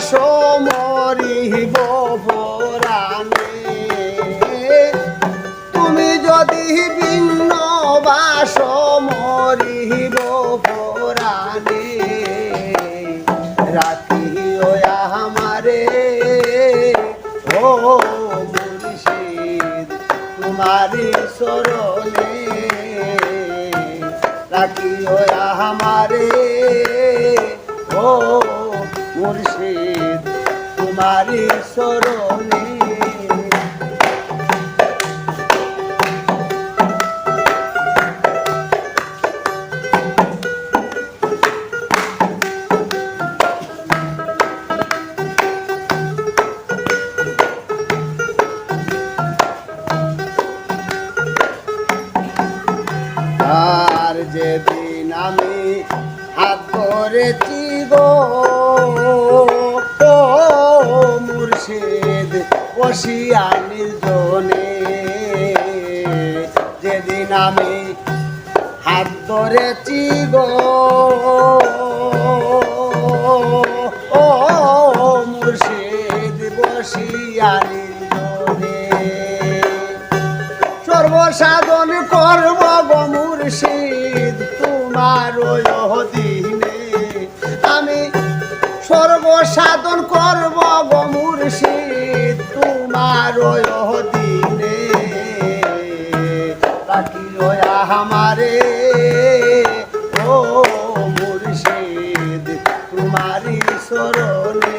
বাস মরিব পরাণে, তুমি যদি ভিন্ন বাস মরিব পরাণে, রাখিও আমারে ও মুর্শিদ তোমারি শরণে, রাখিও আমারে ও মুর্শিদ তোমারি শরণে। আর যেদিন আমি হাত ধরেছি গো মুর্শিদ বসিয়া নির্জনে, যেদিন আমি হাত ধরেছি গো মুর্শিদ বসিয়া নির্জনে, সর্বসাধন করব গো মুর্শিদ তোমার অধীনে, আমি সর্বসাধন করব গো মুর্শিদ তোমার অধীনে, রাখিও আমারে ও মুর্শিদ তোমারি শরণে।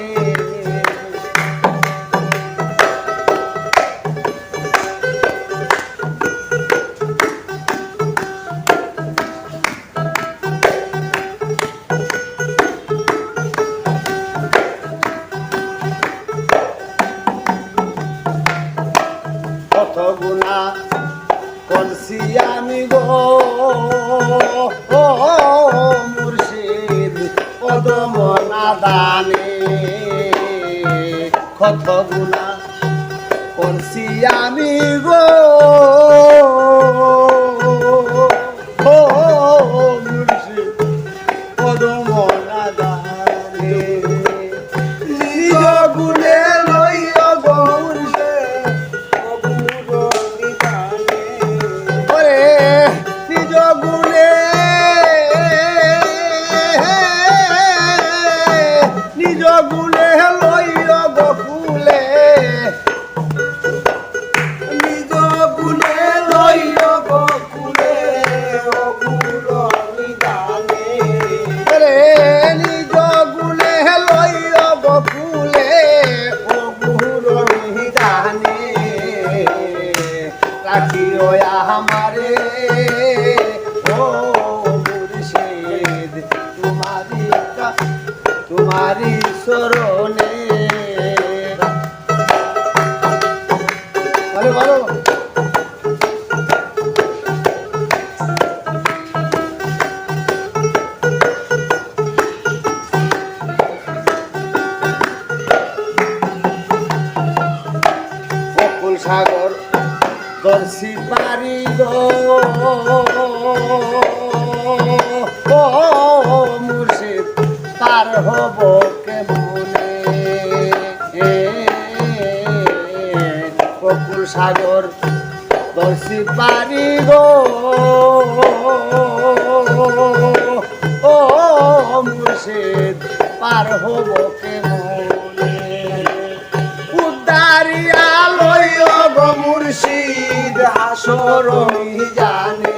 কত গুণা করছি আমি গো মুর্শিদ পদম নাদানে, কত গুণা করছি আমি গো মুর্শিদ পদম নাদানে, নিজ গুণে লইয়া গো রাখিও আমারে ও মুর্শিদ তোমারি শরণে। ভালো ভালো অকুল সাগর দর্শি পারি গো মুর্শিদ পার হব কেমনে, অকুল সাগর দর্শি পারি গো মুর্শিদ পার হব কেমনে, উদ্ধারিয়া লইও গো মুর্শিদ হাসর জানে,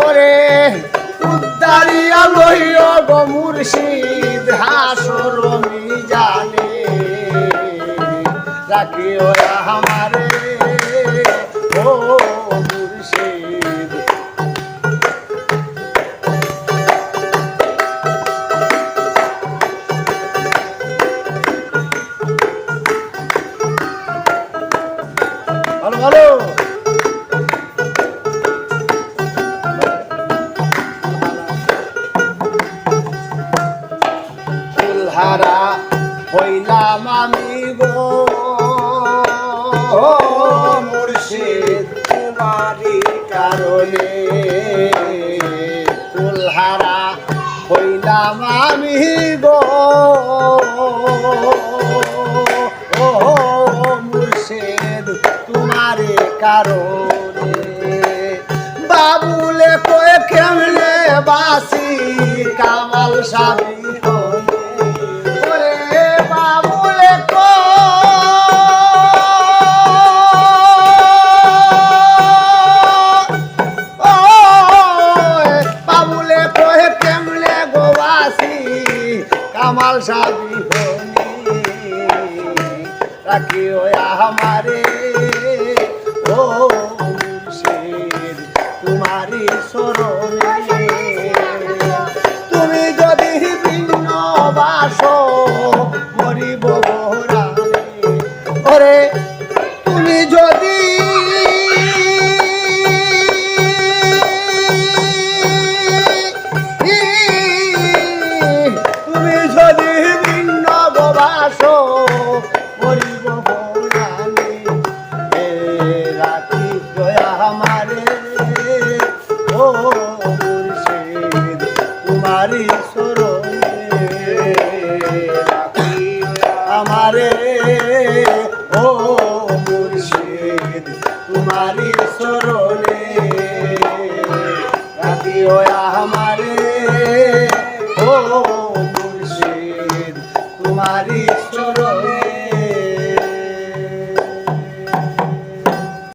ওরে উদ্ধারিয়া লইও গো মুর্শিদ হাসর জানে, রাখিও আমারে ও মুর্শিদ। ভালো ভালো ফুলহারা হইলাম আমি গো মুর্শিদ তোমারি কারণে, ফুলহারা হইলাম আমি গো কারণে বাবুলে কয়ে কেমনে বাসি কামাল সাবি ওরে বাবুলে বাবুলে কয়ে কেমনে গোবাসি কামাল সাবি রাখিও আমারে ও মুর্শিদ তোমারি শরণে তুমি যদি ভিন্ন বাস মরিব গোরানে ওরে তুমি যদি ভিন্ন বাস মরিব গোরানে রাখি দয়া আমারে ও মুর্শিদ তোমারি শরণে রাখি আমারে ও মুর্শিদ তোমারি শরণে রাখি আমারে ও মুর্শিদ তোমারি শরণে